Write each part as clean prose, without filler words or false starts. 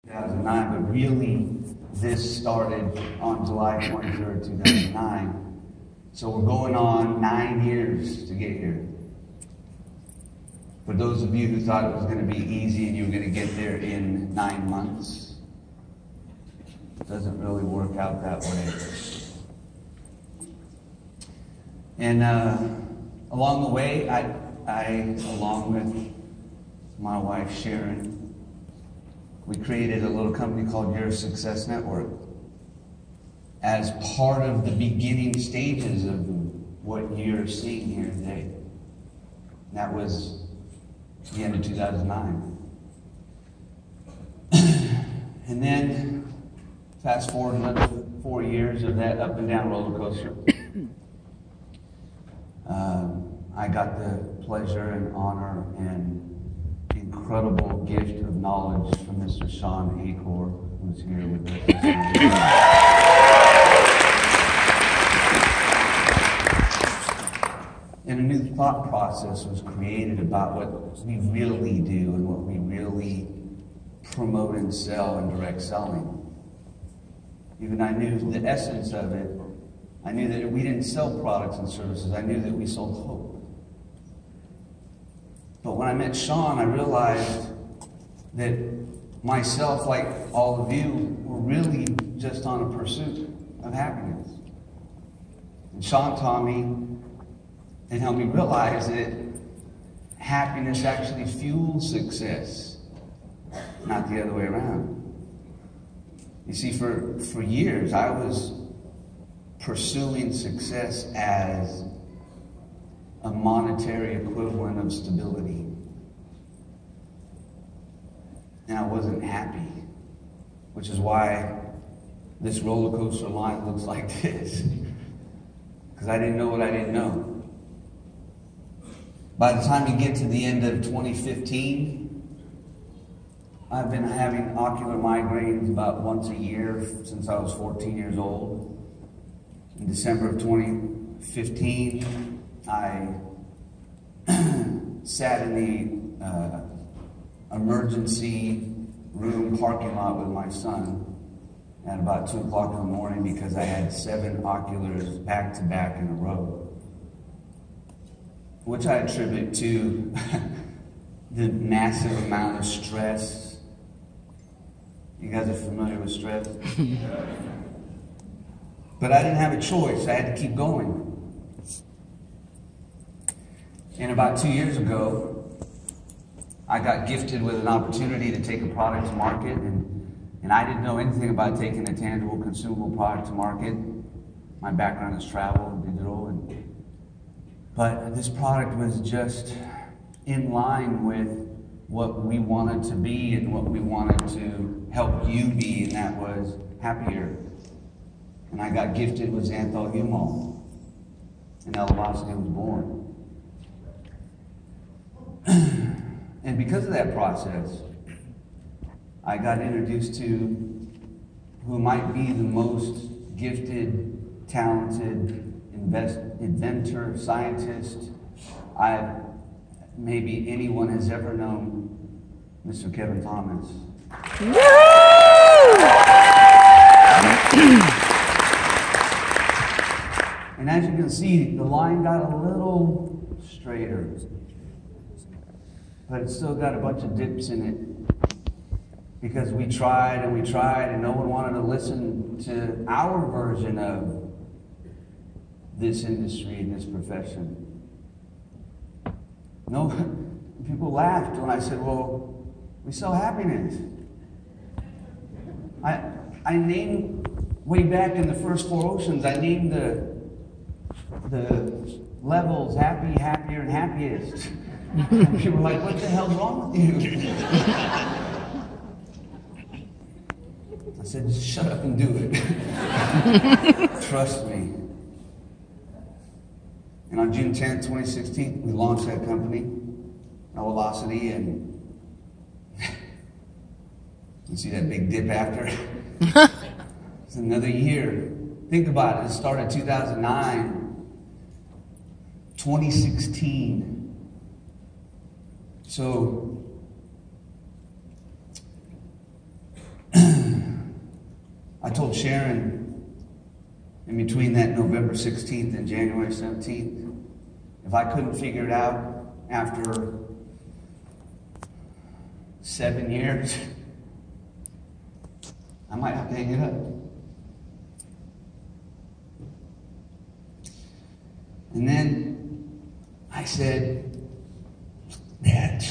2009, but really this started on July 23rd, 2009. So we're going on 9 years to get here. For those of you who thought it was going to be easy and you were going to get there in 9 months, it doesn't really work out that way. And along the way, I, along with my wife Sharon, we created a little company called Your Success Network as part of the beginning stages of what you're seeing here today. That was the end of 2009. And then fast forward another 4 years of that up and down roller coaster. I got the pleasure and honor and incredible gift of knowledge from Mr. Sean Acor, who's here with us. And a new thought process was created about what we really do and what we really promote and sell in direct selling. Even I knew the essence of it. I knew that we didn't sell products and services. I knew that we sold hope. But when I met Sean, I realized that myself, like all of you, were really just on a pursuit of happiness. And Sean taught me and helped me realize that happiness actually fuels success, not the other way around. You see, for years, I was pursuing success as a monetary equivalent of stability. And I wasn't happy, which is why this roller coaster line looks like this. Because I didn't know what I didn't know. By the time you get to the end of 2015, I've been having ocular migraines about once a year since I was 14 years old. In December of 2015, I sat in the emergency room parking lot with my son at about 2 o'clock in the morning because I had 7 oculars back to back in a row, which I attribute to the massive amount of stress. You guys are familiar with stress? But I didn't have a choice. I had to keep going. And about 2 years ago, I got gifted with an opportunity to take a product to market, and I didn't know anything about taking a tangible, consumable product to market. My background is travel and digital, but this product was just in line with what we wanted to be and what we wanted to help you be, and that was happier. And I got gifted with Xanthol Humol, and Elevacity was born. And because of that process, I got introduced to who might be the most gifted, talented inventor, scientist maybe anyone has ever known, Mr. Kevin Thomas. And as you can see, the line got a little straighter, but it's still got a bunch of dips in it because we tried and no one wanted to listen to our version of this industry and this profession. No, people laughed when I said, well, we sell happiness. I named, way back in the first 4 oceans, I named the levels happy, happier, and happiest. And people were like, what the hell's wrong with you? I said, just shut up and do it. Trust me. And on June 10th, 2016, we launched that company, Velocity, and you see that big dip after? It's another year. Think about it. It started 2009, 2016. So I told Sharon in between that November 16th and January 17th, if I couldn't figure it out after 7 years, I might have to hang it up. And then I said, Dad,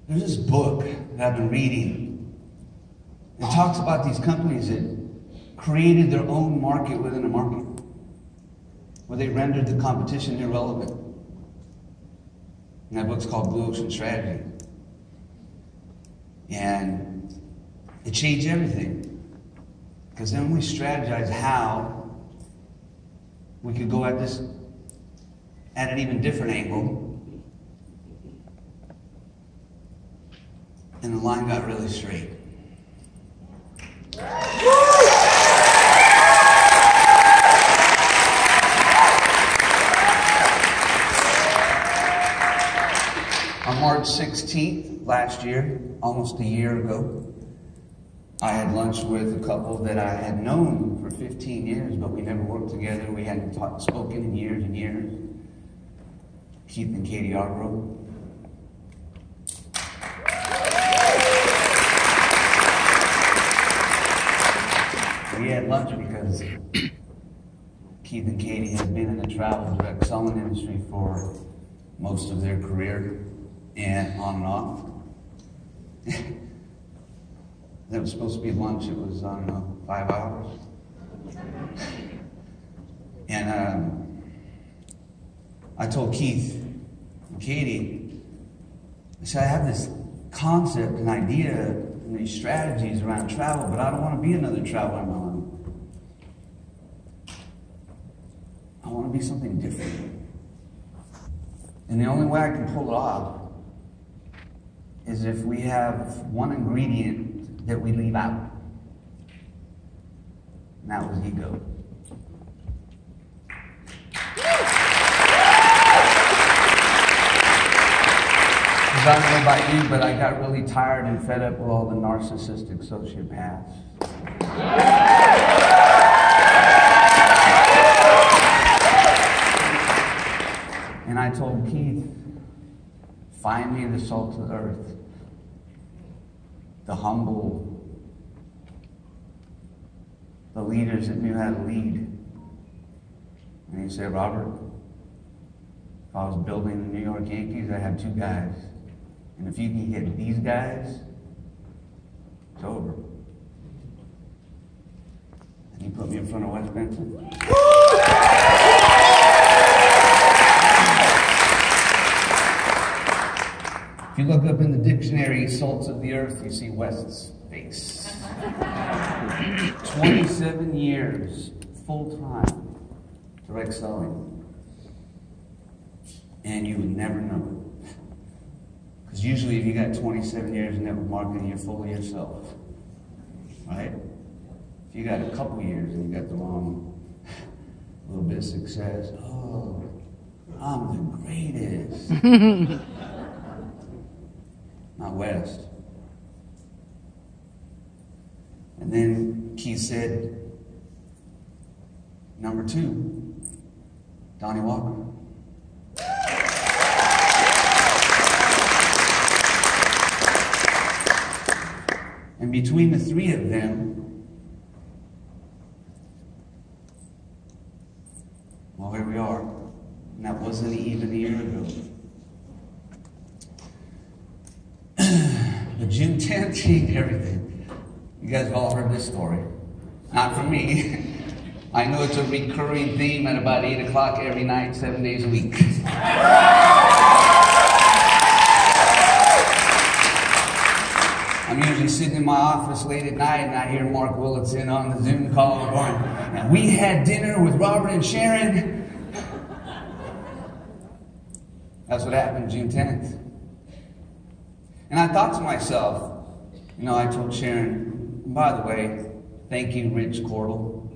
there's this book that I've been reading. It talks about these companies that created their own market within a market, where they rendered the competition irrelevant. And that book's called Blue Ocean Strategy. And it changed everything. Because then we strategized how we could go at this at an even different angle. And the line got really straight. On March 16th last year, almost a year ago, I had lunch with a couple that I had known for 15 years, but we never worked together. We hadn't spoken in years and years. Keith and Katie Arbro. We had lunch because Keith and Katie had been in the travel direct selling industry for most of their career, and on and off. That was supposed to be lunch. It was, I don't know, 5 hours. And I told Keith and Katie, I said, I have this concept and idea and these strategies around travel, but I don't want to be another traveler in my life. I want to be something different. And the only way I can pull it off is if we have one ingredient that we leave out. And that was ego. Because I don't know about you, but I got really tired and fed up with all the narcissistic sociopaths. And I told Keith, find me the salt of the earth, the humble, the leaders that knew how to lead. And he said, Robert, if I was building the New York Yankees, I had 2 guys. And if you can get these guys, it's over. And he put me in front of West Benson. If you look up in the dictionary, salts of the earth, you see West's face. 27 years, full-time, direct selling. And you would never know it. Because usually if you got 27 years in network marketing, you're full of yourself. Right? If you got a couple years and you got the wrong little bit of success, oh, I'm the greatest. Not West. And then Keith said, number 2, Donnie Walker. And between the 3 of them, well, here we are. And that wasn't even a year ago. But June 10th changed everything. You guys have all heard this story. Not from me. I know it's a recurring theme at about 8 o'clock every night, 7 days a week. I'm usually sitting in my office late at night and I hear Mark Willitson on the Zoom call going, and we had dinner with Robert and Sharon. That's what happened June 10th. And I thought to myself, you know, I told Sharon, by the way, thank you, Rich Cordell.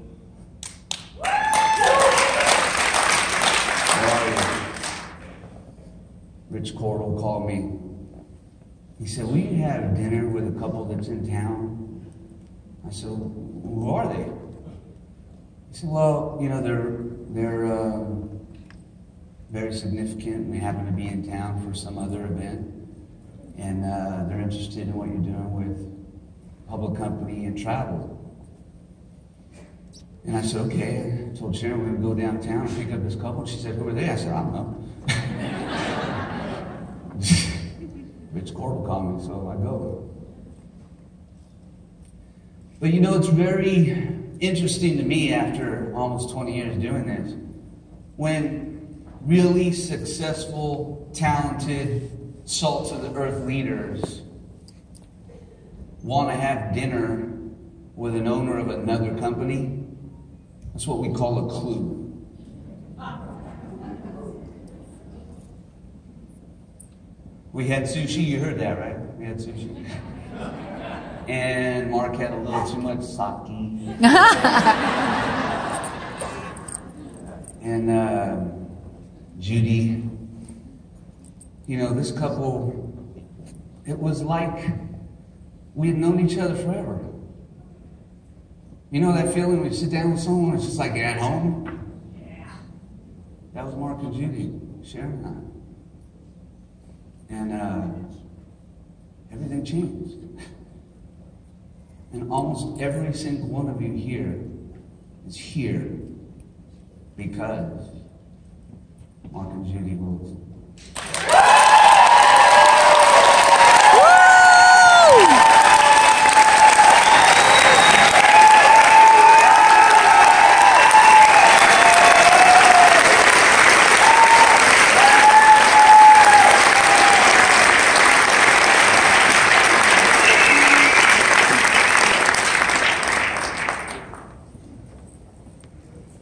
How are you? Rich Cordell called me He said, will you have dinner with a couple that's in town? I said, who are they? He said, well, you know, they're very significant. We happen to be in town for some other event. And they're interested in what you're doing with public company and travel. And I said, okay. I told Sharon we would go downtown and pick up this couple. She said, who are they? I said, I don't know. Rich Corbett called me, so I go. But you know, it's very interesting to me after almost 20 years doing this, when really successful, talented, salt of the earth leaders want to have dinner with an owner of another company. That's what we call a clue. We had sushi, you heard that, right? We had sushi. And Mark had a little too much sake. And Judy, you know, this couple, it was like we had known each other forever. You know that feeling when you sit down with someone, it's just like you're at home? Yeah. That was Mark and Judy, Sharon and I. And everything changed. And almost every single one of you here is here because Mark and Judy Wilson.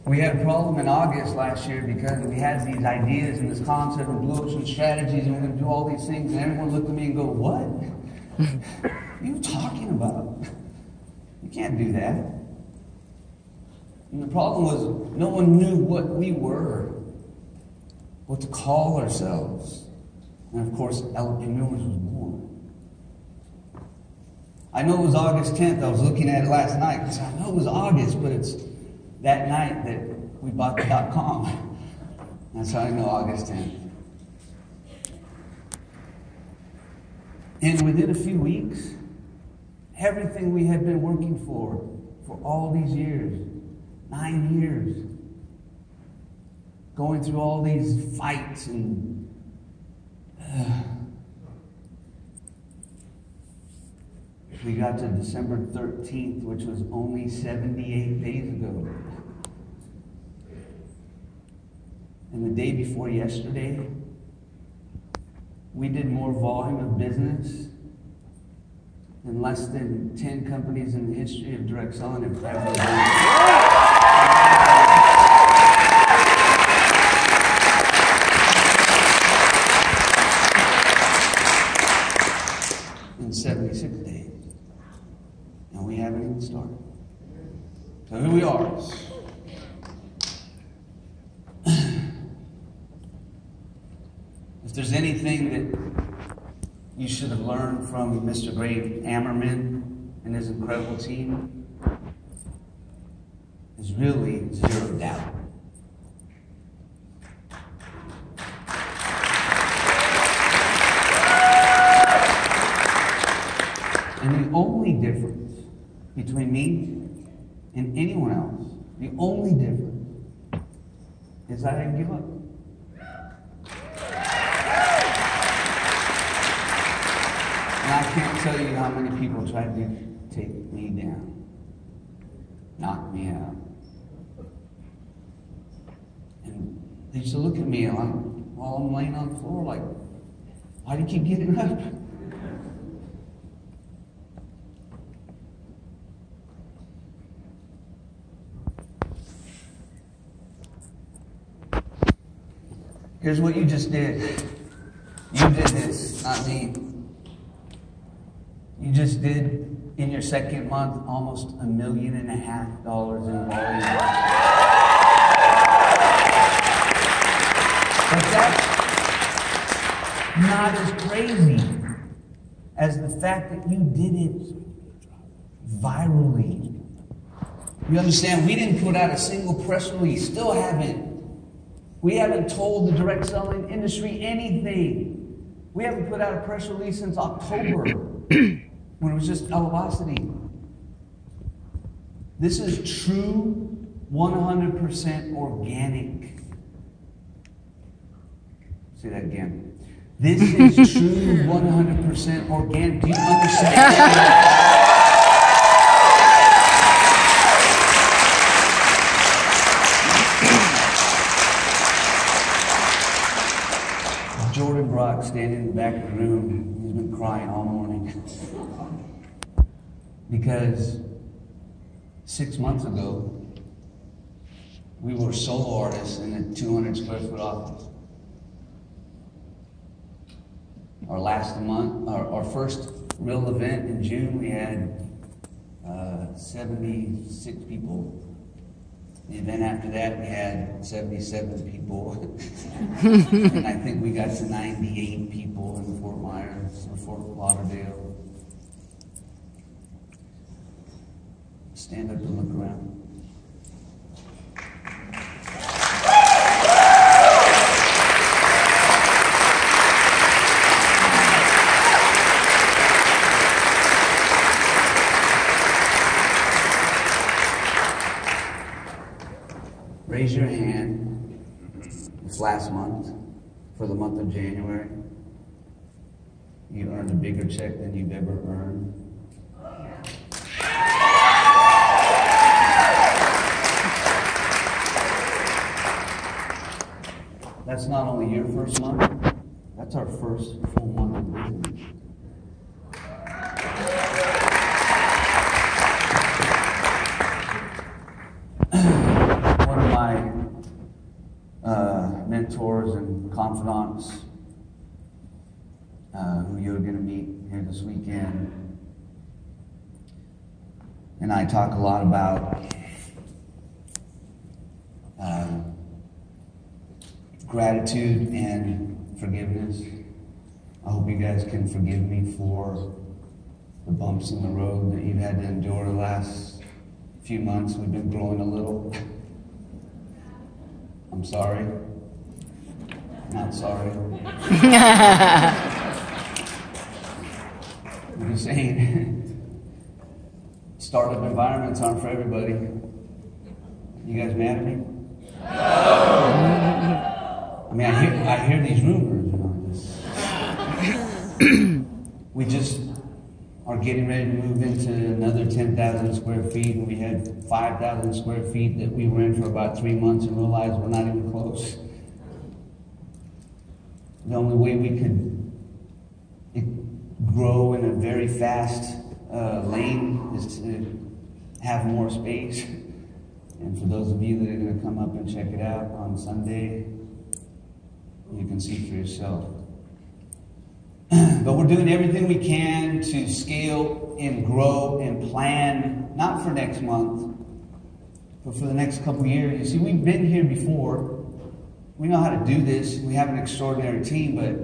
We had a problem in August last year because we had these ideas and this concept of blue ocean strategies and we're going to do all these things, and everyone looked at me and go, what? What are you talking about? You can't do that. And the problem was no one knew what we were, what to call ourselves. And of course, Elepreneur was born. I know it was August 10th. I was looking at it last night because I know it was August, but it's that night that we bought the .com. That's how I know August 10th. And within a few weeks, everything we had been working for all these years, 9 years, going through all these fights and we got to December 13th, which was only 78 days ago. And the day before yesterday, we did more volume of business than less than 10 companies in the history of direct selling have ever done. In 76 days. And we haven't even started. So here we are. If there's anything that you should have learned from Mr. Greg Ammerman and his incredible team, is really zero doubt. And the only difference between me and anyone else, the only difference is I didn't give up. And I can't tell you how many people tried to take me down, knock me out. And they used to look at me while I'm laying on the floor like, why do you keep getting up? Here's what you just did. You did this, not me. You just did, in your second month, almost $1.5 million in volume. But that's not as crazy as the fact that you did it virally. You understand, we didn't put out a single press release, still haven't. We haven't told the direct selling industry anything. We haven't put out a press release since October, when it was just Elevocity. This is true, 100% organic. Say that again. This is true, 100% organic. Do you understand? Jordan Brock standing in the back of the room, he's been crying all morning. Because 6 months ago, we were solo artists in a 200 square foot office. Our first real event in June, we had 76 people. The event after that, we had 77 people. And I think we got to 98 people in Fort Myers or Fort Lauderdale. Stand up and look around. Raise your hand this last month, for the month of January. You earned a bigger check than you've ever earned. That's not only your first month, that's our first full month of business. Mentors and confidants who you're going to meet here this weekend. And I talk a lot about gratitude and forgiveness. I hope you guys can forgive me for the bumps in the road that you've had to endure the last few months. We've been growing a little. I'm sorry. Not sorry. I'm just saying, startup environments aren't for everybody. You guys mad at me? No. I mean, I hear these rumors, we just are getting ready to move into another 10,000 square feet, and we had 5,000 square feet that we were in for about 3 months and realized we're not even close. The only way we could grow in a very fast lane is to have more space. And for those of you that are going to come up and check it out on Sunday, you can see for yourself. But we're doing everything we can to scale and grow and plan, not for next month, but for the next couple years. You see, we've been here before. We know how to do this. We have an extraordinary team, but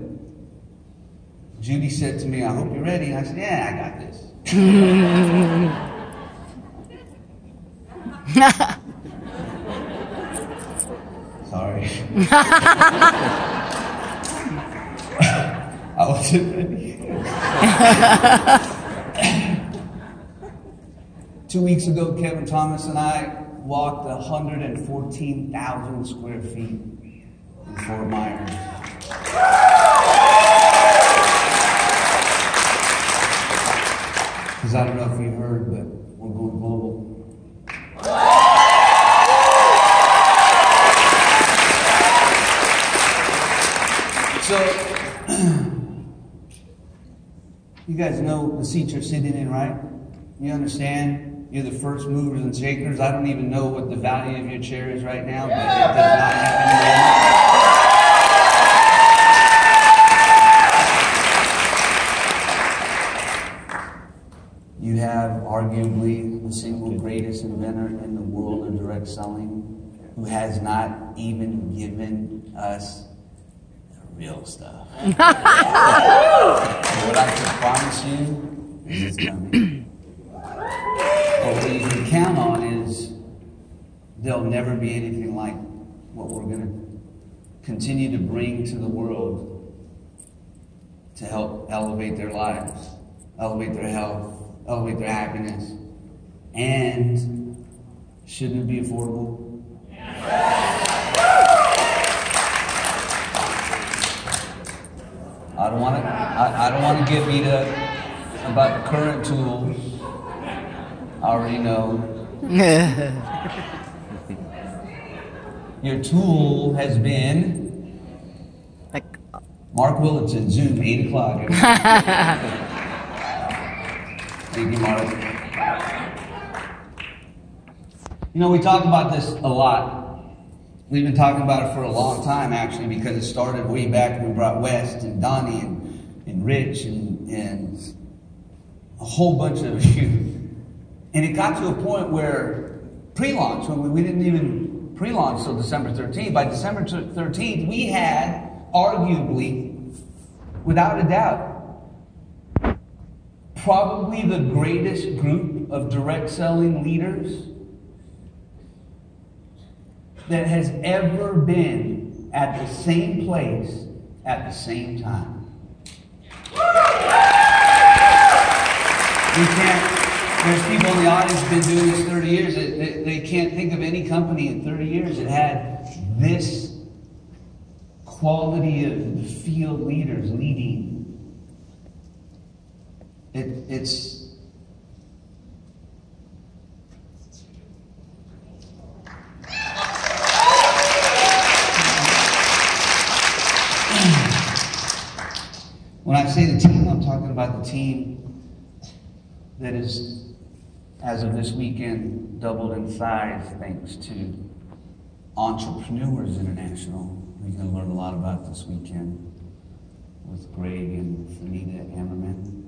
Judy said to me, I hope you're ready. And I said, yeah, I got this. Sorry. I wasn't ready. 2 weeks ago, Kevin Thomas and I walked 114,000 square feet in Fort Myers. Because I don't know if you heard, but we're going global. So, you guys know the seat you're sitting in, right? You understand? You're the first movers and shakers. I don't even know what the value of your chair is right now, but it does not happen. You have arguably the single greatest inventor in the world of direct selling, who has not even given us a real stuff. What I can promise you is it's coming. But what you can count on is there'll never be anything like what we're going to continue to bring to the world to help elevate their lives, elevate their health, elevate their happiness. And shouldn't it be affordable? I don't want to get beat up about the current tools. I already know. Your tool has been Like Mark Willardson, Zoom, 8 o'clock. Thank you, Mark. You know, we talk about this a lot. We've been talking about it for a long time, actually, because it started way back when we brought West and Donnie and Rich and a whole bunch of you. And it got to a point where pre-launch, when we didn't even pre-launch till December 13th. By December 13th, we had, arguably, without a doubt, probably the greatest group of direct selling leaders that has ever been at the same place at the same time. We can't, there's people in the audience who've been doing this 30 years. They can't think of any company in 30 years that had this quality of field leaders leading. It's when I say the team, I'm talking about the team that is, as of this weekend, doubled in size thanks to Entrepreneurs International. We're going to learn a lot about this weekend with Greg and Anita Ammerman.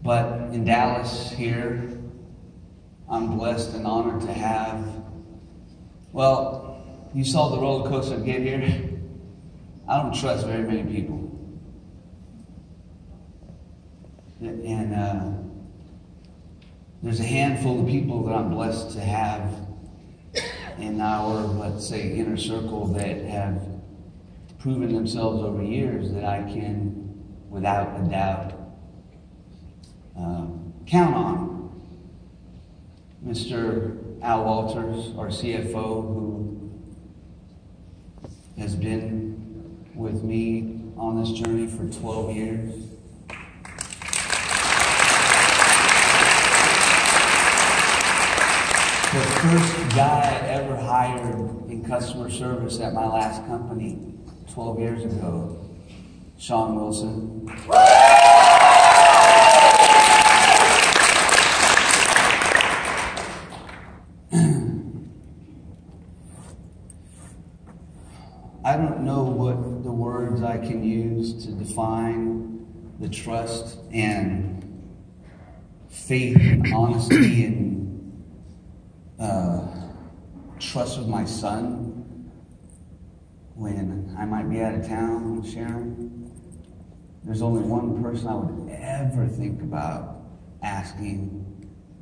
But in Dallas here, I'm blessed and honored to have, well, you saw the roller coaster get here. I don't trust very many people. And there's a handful of people that I'm blessed to have in our, let's say, inner circle that have proven themselves over years that I can, without a doubt, count on. Mr. Al Walters, our CFO, who has been with me on this journey for 12 years. The first guy I ever hired in customer service at my last company 12 years ago, Sean Wilson. I don't know what the words I can use to define the trust and faith and honesty and trust with my son when I might be out of town with Sharon. There's only one person I would ever think about asking,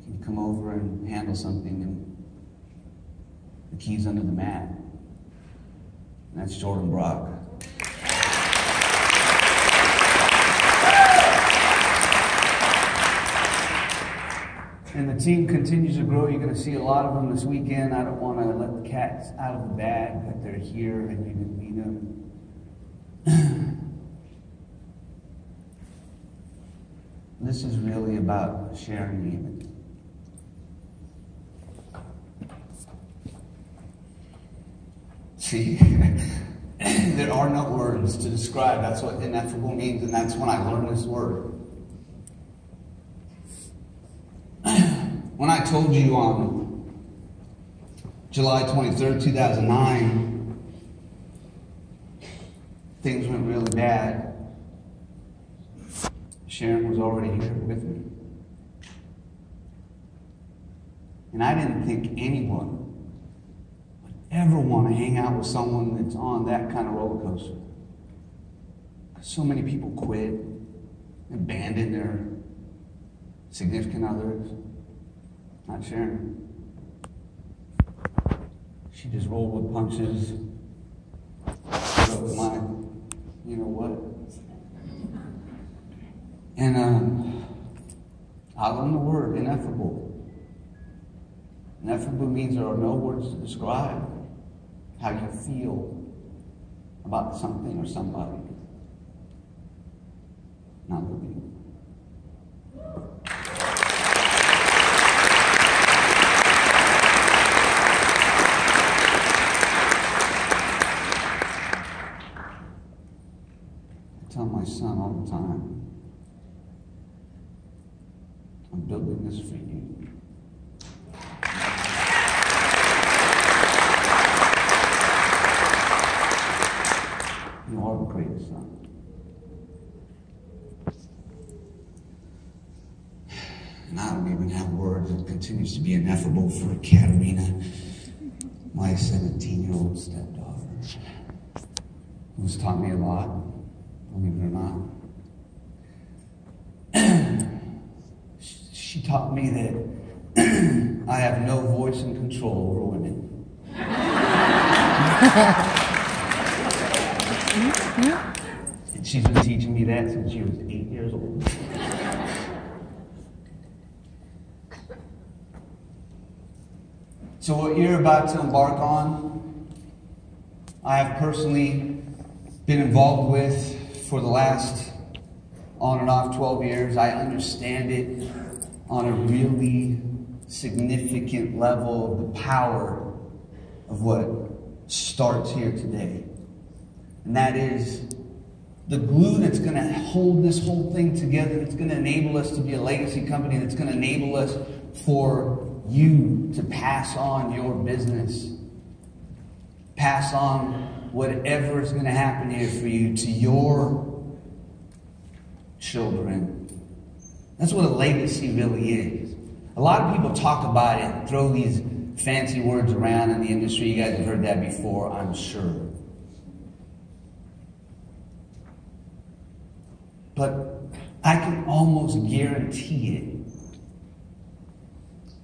can you come over and handle something, and the key's under the mat. And that's Jordan Brock. And the team continues to grow. You're going to see a lot of them this weekend. I don't want to let the cats out of the bag, but they're here and you can meet them. This is really about sharing even. See, there are no words to describe. That's what ineffable means, and that's when I learned this word. When I told you on July 23rd, 2009, things went really bad, Sharon was already here with me. And I didn't think anyone would ever want to hang out with someone that's on that kind of roller coaster. So many people quit, abandon their significant others, not sharing. She just rolled with punches. Put up my, you know what? And I learned the word ineffable. Ineffable means there are no words to describe how you feel about something or somebody. Not living. I tell my son all the time, I'm building this for you. You are the greatest son. And I don't even have words. It continues to be ineffable for Katerina, my 17-year-old stepdaughter, who's taught me a lot, believe it or not. She taught me that I have no voice and control over women. And she's been teaching me that since she was 8 years old. So what you're about to embark on, I have personally been involved with for the last on and off 12 years. I understand it on a really significant level of the power of what starts here today. And that is the glue that's going to hold this whole thing together, that's going to enable us to be a legacy company, that's going to enable us for you to pass on your business, pass on whatever is going to happen here for you to your children. That's what a legacy really is. A lot of people talk about it, throw these fancy words around in the industry. You guys have heard that before, I'm sure. But I can almost guarantee it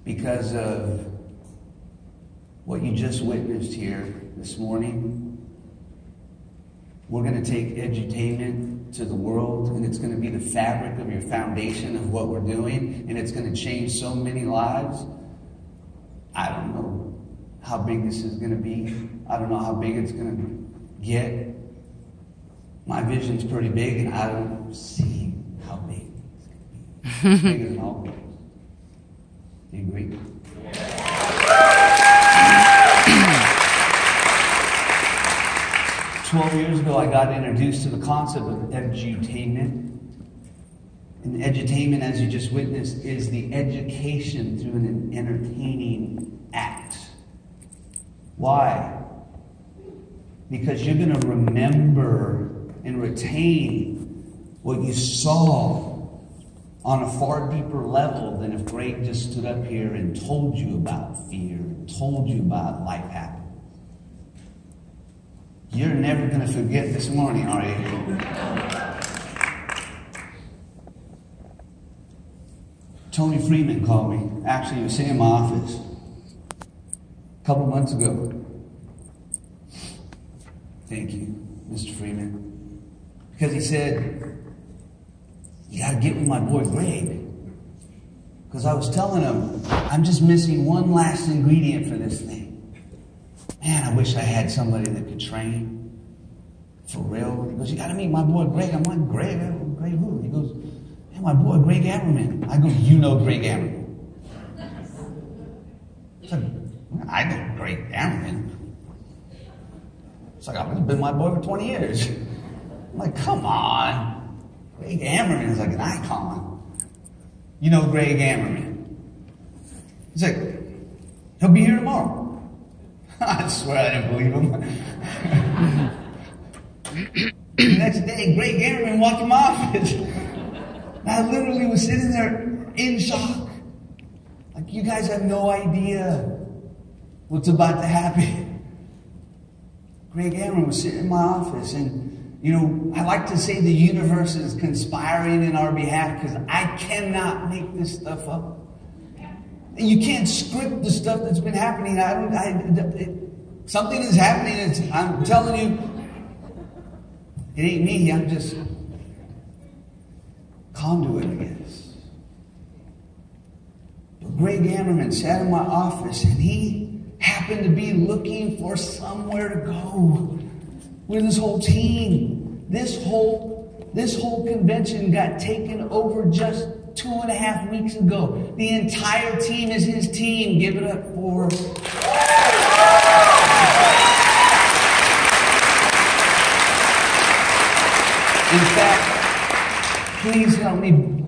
because of what you just witnessed here this morning. We're going to take edutainment to the world, and it's going to be the fabric of your foundation of what we're doing, and it's going to change so many lives. I don't know how big this is going to be. I don't know how big it's going to get. My vision's pretty big, and I don't see how big it's going to be. It's bigger than all of us. Do you agree? 12 years ago, I got introduced to the concept of edutainment. And edutainment, as you just witnessed, is the education through an entertaining act. Why? Because you're going to remember and retain what you saw on a far deeper level than if Greg just stood up here and told you about fear, and told you about life happening. You're never going to forget this morning, are you? Tony Freeman called me. Actually, he was sitting in my office a couple months ago. Thank you, Mr. Freeman. Because he said, you got to get with my boy Greg. Because I was telling him, I'm just missing one last ingredient for this thing. Man, I wish I had somebody that could train for real. He goes, you got to meet my boy Greg. I'm like, Greg? Greg who? He goes, man, my boy Greg Ammerman. I go, you know Greg Ammerman? It's like, I know Greg Ammerman. It's like, I've been my boy for 20 years. I'm like, come on. Greg Ammerman is like an icon. You know Greg Ammerman. He's like, he'll be here tomorrow. I swear I didn't believe him. The next day, Greg Ammerman walked in my office. I literally was sitting there in shock. Like, you guys have no idea what's about to happen. Greg Ammerman was sitting in my office, and You know, I like to say the universe is conspiring in our behalf because I cannot make this stuff up. You can't script the stuff that's been happening. Something is happening. I'm telling you, it ain't me. I'm just conduit, I guess. But Greg Ammerman sat in my office, and he happened to be looking for somewhere to go with his whole team. This whole convention got taken over just 2.5 weeks ago. The entire team is his team. Give it up for. In fact, please help me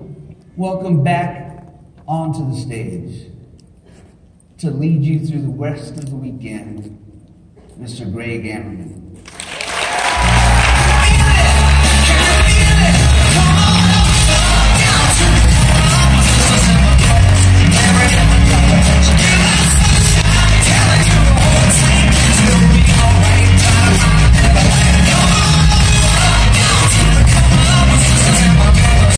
welcome back onto the stage to lead you through the rest of the weekend, Mr. Greg Ammerman.